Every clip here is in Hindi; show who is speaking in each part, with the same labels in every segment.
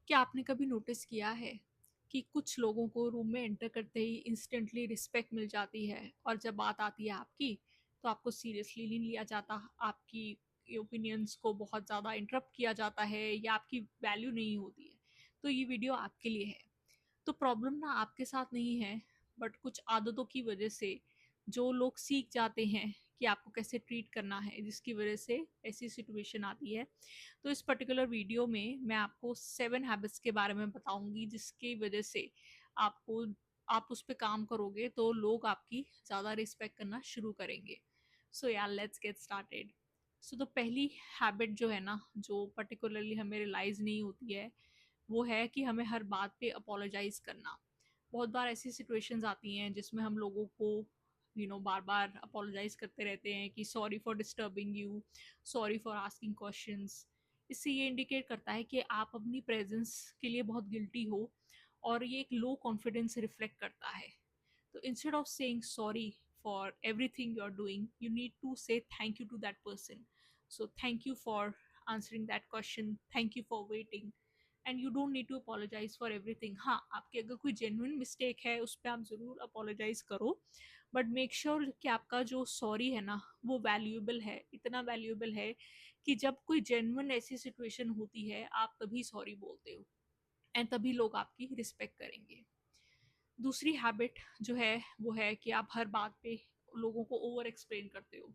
Speaker 1: क्या आपने कभी नोटिस किया है कि कुछ लोगों को रूम में एंटर करते ही इंस्टेंटली रिस्पेक्ट मिल जाती है और जब बात आती है आपकी तो आपको सीरियसली नहीं लिया जाता, आपकी ओपिनियंस को बहुत ज़्यादा इंटरप्ट किया जाता है या आपकी वैल्यू नहीं होती है। तो ये वीडियो आपके लिए है। तो प्रॉब्लम ना आपके साथ नहीं है, बट कुछ आदतों की वजह से जो लोग सीख जाते हैं कि आपको कैसे ट्रीट करना है, जिसकी वजह से ऐसी सिचुएशन आती है। तो इस पर्टिकुलर वीडियो में मैं आपको 7 हैबिट्स के बारे में बताऊंगी जिसकी वजह से आपको आप उस पर काम करोगे तो लोग आपकी ज़्यादा रिस्पेक्ट करना शुरू करेंगे। सो यार, लेट्स गेट स्टार्टेड। सो तो पहली हैबिट जो है ना, जो पर्टिकुलरली हमें रियलाइज़ नहीं होती है, वो है कि हमें हर बात पे अपोलोजाइज़ करना। बहुत बार ऐसी सिचुएशंस आती हैं जिसमें हम लोगों को बार बार अपोलोजाइज़ करते रहते हैं कि sorry for disturbing you, sorry for asking questions. इससे ये इंडिकेट करता है कि आप अपनी प्रेजेंस के लिए बहुत गिल्टी हो और ये एक लो कॉन्फिडेंस रिफ्लेक्ट करता है। तो instead of saying sorry for everything you're doing, you need to say thank you to that person. So thank you for answering that question, thank you for waiting, and you don't need to apologise for everything. हाँ, आपकी अगर कोई जेन्युइन मिस्टेक है उस पर आप ज़रूर अपोलोजाइज करो, बट मेक श्योर कि आपका जो सॉरी है ना वो वैल्यूएबल है, इतना वैल्यूएबल है कि जब कोई जेन्युइन ऐसी सिचुएशन होती है आप तभी सॉरी बोलते हो एंड तभी लोग आपकी रिस्पेक्ट करेंगे। दूसरी हैबिट जो है वो है कि आप हर बात पे लोगों को ओवर एक्सप्लेन करते हो।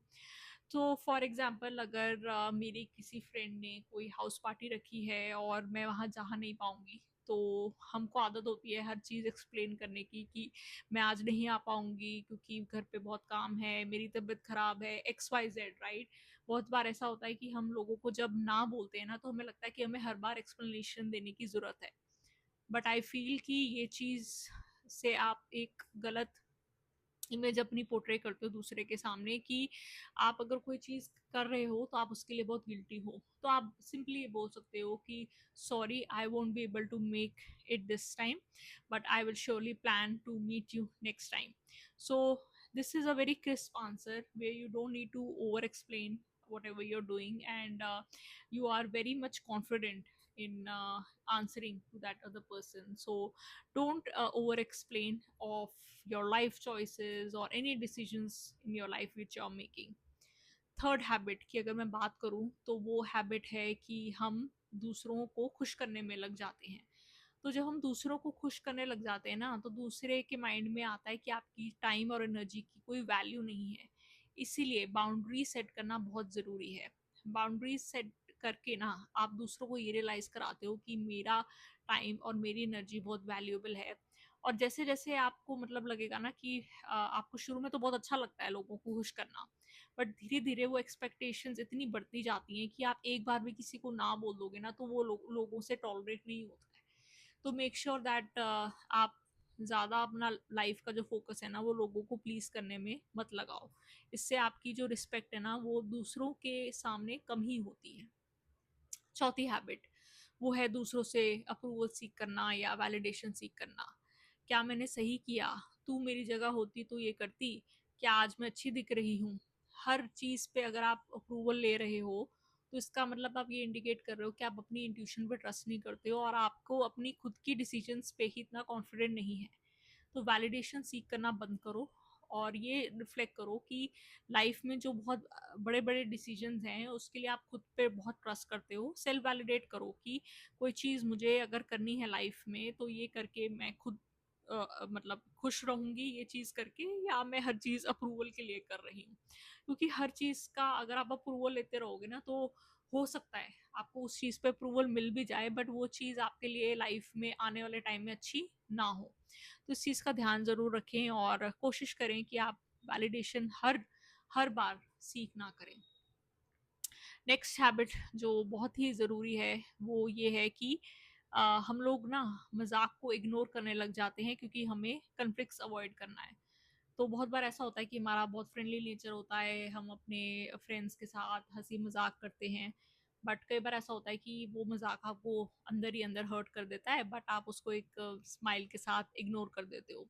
Speaker 1: तो फॉर एग्जांपल, अगर मेरी किसी फ्रेंड ने कोई हाउस पार्टी रखी है और मैं वहाँ जा नहीं पाऊँगी, तो हमको आदत होती है हर चीज़ एक्सप्लेन करने की कि मैं आज नहीं आ पाऊँगी क्योंकि घर पे बहुत काम है, मेरी तबीयत ख़राब है, एक्स वाई जेड, राइट। बहुत बार ऐसा होता है कि हम लोगों को जब ना बोलते हैं ना तो हमें लगता है कि हमें हर बार एक्सप्लेनेशन देने की ज़रूरत है। बट आई फील कि ये चीज़ से आप एक गलत इमेज अपनी पोर्ट्रे करते हो दूसरे के सामने कि आप अगर कोई चीज़ कर रहे हो तो आप उसके लिए बहुत गिल्टी हो। तो आप सिंपली ये बोल सकते हो कि sorry, I won't be able to make it this time, but I will surely plan to meet you next time. So this is a very crisp answer where you don't need to over explain whatever you're doing, and you are very much confident in answering to that other person. So don't over explain of your life choices or any decisions in your life which you're making. Third habit की अगर मैं बात करूं तो वो हैबिट है कि हम दूसरों को खुश करने में लग जाते हैं। तो जब हम दूसरों को खुश करने लग जाते हैं ना तो दूसरे के माइंड में आता है कि आपकी टाइम और एनर्जी की कोई वैल्यू नहीं है। इसीलिए बाउंड्री सेट करना बहुत ज़रूरी है। बाउंड्री सेट करके ना आप दूसरों को ये रियलाइज़ कराते हो कि मेरा टाइम और मेरी एनर्जी बहुत वैल्यूएबल है। और जैसे जैसे आपको मतलब लगेगा ना कि आपको शुरू में तो बहुत अच्छा लगता है लोगों को खुश करना, बट धीरे धीरे वो एक्सपेक्टेशंस इतनी बढ़ती जाती हैं कि आप एक बार भी किसी को ना बोल दोगे ना तो वो लोगों से टॉलरेट नहीं होता है। तो मेक श्योर दैट आप ज़्यादा अपना लाइफ का जो फोकस है ना वो लोगों को प्लीज़ करने में मत लगाओ। इससे आपकी जो रिस्पेक्ट है ना वो दूसरों के सामने कम ही होती है। चौथी हैबिट वो है दूसरों से अप्रूवल सीख करना या वैलिडेशन सीख करना। क्या मैंने सही किया? तू मेरी जगह होती तो ये करती? क्या आज मैं अच्छी दिख रही हूँ? हर चीज़ पे अगर आप अप्रूवल ले रहे हो तो इसका मतलब आप ये इंडिकेट कर रहे हो कि आप अपनी इंट्यूशन पे ट्रस्ट नहीं करते हो और आपको अपनी खुद की डिसीजंस पे ही इतना कॉन्फिडेंट नहीं है। तो वैलिडेशन सीख करना बंद करो और ये रिफ्लेक्ट करो कि लाइफ में जो बहुत बड़े बड़े डिसीजंस हैं उसके लिए आप खुद पे बहुत ट्रस्ट करते हो। सेल्फ वैलिडेट करो कि कोई चीज़ मुझे अगर करनी है लाइफ में तो ये करके मैं खुद मतलब खुश रहूंगी ये चीज़ करके, या मैं हर चीज़ अप्रूवल के लिए कर रही हूँ। क्योंकि हर चीज़ का अगर आप अप्रूवल लेते रहोगे ना तो हो सकता है आपको उस चीज़ पे अप्रूवल मिल भी जाए बट वो चीज़ आपके लिए लाइफ में आने वाले टाइम में अच्छी ना हो। तो इस चीज़ का ध्यान ज़रूर रखें और कोशिश करें कि आप वैलिडेशन हर हर बार सीख ना करें। नेक्स्ट हैबिट जो बहुत ही ज़रूरी है वो ये है कि हम लोग ना मजाक को इग्नोर करने लग जाते हैं क्योंकि हमें कन्फ्लिक्ट्स अवॉइड करना है। तो बहुत बार ऐसा होता है कि हमारा बहुत फ्रेंडली नेचर होता है, हम अपने फ्रेंड्स के साथ हंसी मजाक करते हैं, बट कई बार ऐसा होता है कि वो मजाक आपको अंदर ही अंदर हर्ट कर देता है बट आप उसको एक स्माइल के साथ इग्नोर कर देते हो।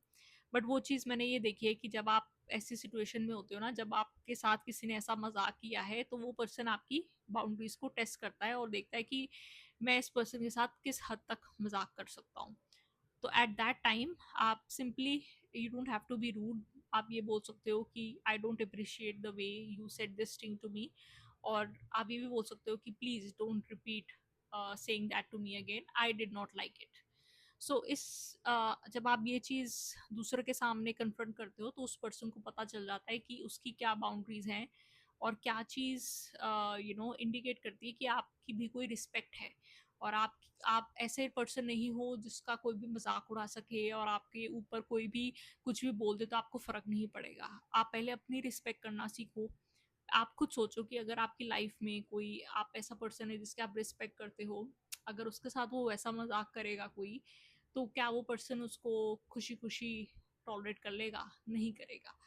Speaker 1: बट वो चीज़ मैंने ये देखी है कि जब आप ऐसी सिचुएशन में होते हो ना, जब आपके साथ किसी ने ऐसा मजाक किया है तो वो पर्सन आपकी बाउंड्रीज को टेस्ट करता है और देखता है कि मैं इस पर्सन के साथ किस हद तक मजाक कर सकता हूँ। तो एट दैट टाइम आप simply, you don't have to be rude, आप ये बोल सकते हो कि I don't appreciate the way you said this thing to me, और आप ये भी बोल सकते हो कि please don't repeat saying that to me again, I did not like it. So इस जब आप ये चीज़ दूसरे के सामने कन्फ्रंट करते हो तो उस पर्सन को पता चल जाता है कि उसकी क्या बाउंड्रीज हैं, और क्या चीज़ इंडिकेट करती है कि आपकी भी कोई रिस्पेक्ट है, और आप ऐसे पर्सन नहीं हो जिसका कोई भी मजाक उड़ा सके, और आपके ऊपर कोई भी कुछ भी बोल दे तो आपको फ़र्क नहीं पड़ेगा। आप पहले अपनी रिस्पेक्ट करना सीखो। आप खुद सोचो कि अगर आपकी लाइफ में कोई आप ऐसा पर्सन है जिसके आप रिस्पेक्ट करते हो, अगर उसके साथ वो वैसा मजाक करेगा कोई, तो क्या वो पर्सन उसको खुशी खुशी टॉलरेट कर लेगा? नहीं करेगा।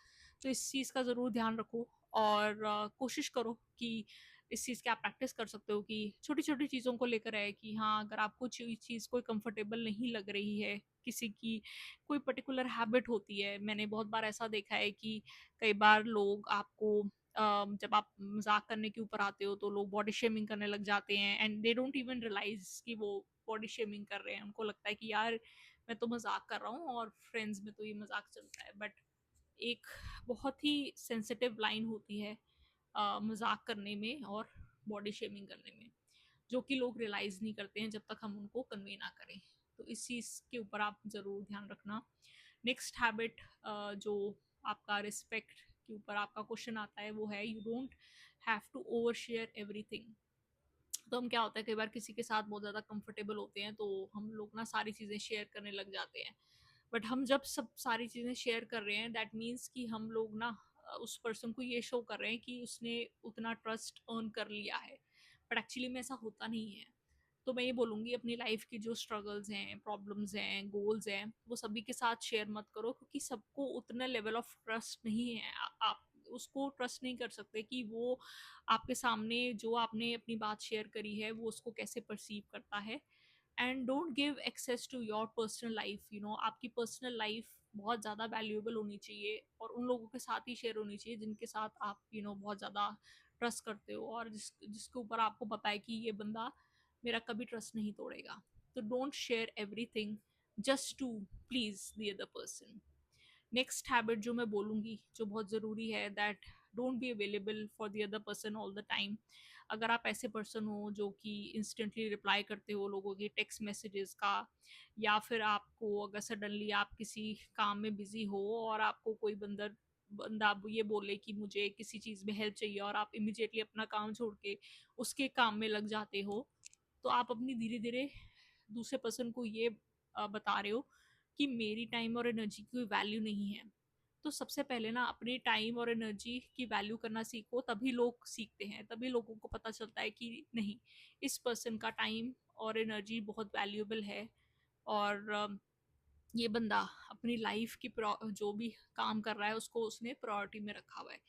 Speaker 1: तो इस चीज़ का ज़रूर ध्यान रखो, और कोशिश करो कि इस चीज़ की आप प्रैक्टिस कर सकते हो कि छोटी छोटी चीज़ों को लेकर है कि हाँ, अगर आपको चीज़ कोई कंफर्टेबल नहीं लग रही है, किसी की कोई पर्टिकुलर हैबिट होती है, मैंने बहुत बार ऐसा देखा है कि कई बार लोग आपको जब आप मजाक करने के ऊपर आते हो तो लोग बॉडी शेमिंग करने लग जाते हैं, and they don't even realise कि वो बॉडी शेमिंग कर रहे हैं। उनको लगता है कि यार मैं तो मजाक कर रहा हूँ और फ्रेंड्स में तो ये मजाक चलता है, बट एक बहुत ही सेंसिटिव लाइन होती है मजाक करने में और बॉडी शेमिंग करने में, जो कि लोग रियलाइज नहीं करते हैं जब तक हम उनको कन्वे ना करें। तो इस चीज़ के ऊपर आप ज़रूर ध्यान रखना। नेक्स्ट हैबिट जो आपका रिस्पेक्ट के ऊपर आपका क्वेश्चन आता है वो है, you don't have to overshare everything. तो हम क्या होता है, कई बार किसी के साथ बहुत ज़्यादा कंफर्टेबल होते हैं तो हम लोग ना सारी चीज़ें शेयर करने लग जाते हैं। बट हम जब सब सारी चीज़ें शेयर कर रहे हैं, दैट मीन्स कि हम लोग ना उस पर्सन को ये शो कर रहे हैं कि उसने उतना ट्रस्ट अर्न कर लिया है, बट एक्चुअली में ऐसा होता नहीं है। तो मैं ये बोलूँगी, अपनी लाइफ की जो स्ट्रगल्स हैं, प्रॉब्लम्स हैं, गोल्स हैं, वो सभी के साथ शेयर मत करो, क्योंकि सबको उतना लेवल ऑफ ट्रस्ट नहीं है। आप उसको ट्रस्ट नहीं कर सकते कि वो आपके सामने जो आपने अपनी बात शेयर करी है वो उसको कैसे परसीव करता है। And don't give access to your personal life, आपकी पर्सनल लाइफ बहुत ज़्यादा वैल्यूएबल होनी चाहिए, और उन लोगों के साथ ही शेयर होनी चाहिए जिनके साथ आप बहुत ज़्यादा ट्रस्ट करते हो, और जिसके ऊपर आपको पता है कि ये बंदा मेरा कभी ट्रस्ट नहीं तोड़ेगा। तो don't share everything just to please the other person. Next habit जो मैं बोलूँगी जो बहुत ज़रूरी है, that don't be available for the other person all the time. अगर आप ऐसे पर्सन हो जो कि इंस्टेंटली रिप्लाई करते हो लोगों के टेक्स्ट मैसेजेस का, या फिर आपको अगर सडनली आप किसी काम में बिजी हो और आपको कोई बंदा ये बोले कि मुझे किसी चीज़ में हेल्प चाहिए, और आप इमिजिएटली अपना काम छोड़ के उसके काम में लग जाते हो, तो आप अपनी धीरे धीरे दूसरे पर्सन को ये बता रहे हो कि मेरी टाइम और एनर्जी की कोई वैल्यू नहीं है। तो सबसे पहले ना अपने टाइम और एनर्जी की वैल्यू करना सीखो, तभी लोग सीखते हैं, तभी लोगों को पता चलता है कि नहीं, इस पर्सन का टाइम और एनर्जी बहुत वैल्यूएबल है, और ये बंदा अपनी लाइफ की जो भी काम कर रहा है उसको उसने प्रायोरिटी में रखा हुआ है।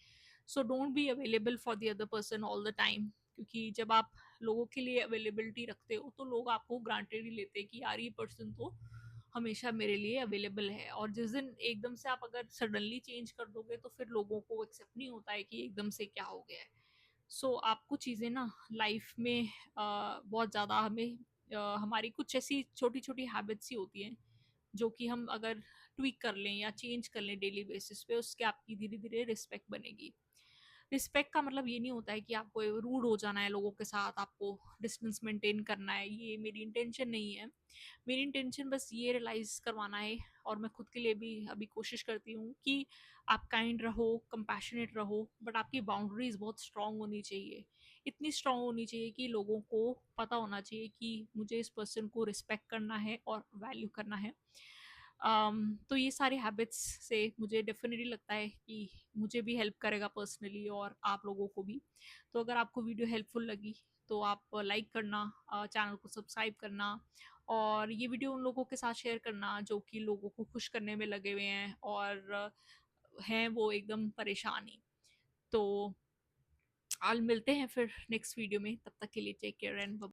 Speaker 1: So don't be available for the other person all the time, क्योंकि जब आप लोगों के लिए अवेलेबिलिटी रखते हो तो लोग आपको ग्रांटेड ही लेते हैं कि यार ये पर्सन तो हमेशा मेरे लिए अवेलेबल है, और जिस दिन एकदम से आप अगर सडनली चेंज कर दोगे तो फिर लोगों को एक्सेप्ट नहीं होता है कि एकदम से क्या हो गया है। सो आपको चीज़ें ना लाइफ में बहुत ज़्यादा हमें हमारी कुछ ऐसी छोटी छोटी हैबिट्स ही होती हैं जो कि हम अगर ट्वीक कर लें या चेंज कर लें डेली बेसिस पे, उसके आपकी धीरे धीरे रिस्पेक्ट बनेगी। रिस्पेक्ट का मतलब ये नहीं होता है कि आपको रूड हो जाना है लोगों के साथ, आपको डिस्टेंस मेंटेन करना है, ये मेरी इंटेंशन नहीं है। मेरी इंटेंशन बस ये रियलाइज़ करवाना है, और मैं खुद के लिए भी अभी कोशिश करती हूँ कि आप काइंड रहो, कंपैशनेट रहो, बट आपकी बाउंड्रीज बहुत स्ट्रांग होनी चाहिए। इतनी स्ट्रांग होनी चाहिए कि लोगों को पता होना चाहिए कि मुझे इस पर्सन को रिस्पेक्ट करना है और वैल्यू करना है। तो ये सारी हैबिट्स से मुझे डेफिनेटली लगता है कि मुझे भी हेल्प करेगा पर्सनली, और आप लोगों को भी। तो अगर आपको वीडियो हेल्पफुल लगी तो आप लाइक करना, चैनल को सब्सक्राइब करना, और ये वीडियो उन लोगों के साथ शेयर करना जो कि लोगों को खुश करने में लगे हुए हैं, और हैं वो एकदम परेशान ही। तो आल मिलते हैं फिर नेक्स्ट वीडियो में, तब तक के लिए टेक केयर एंड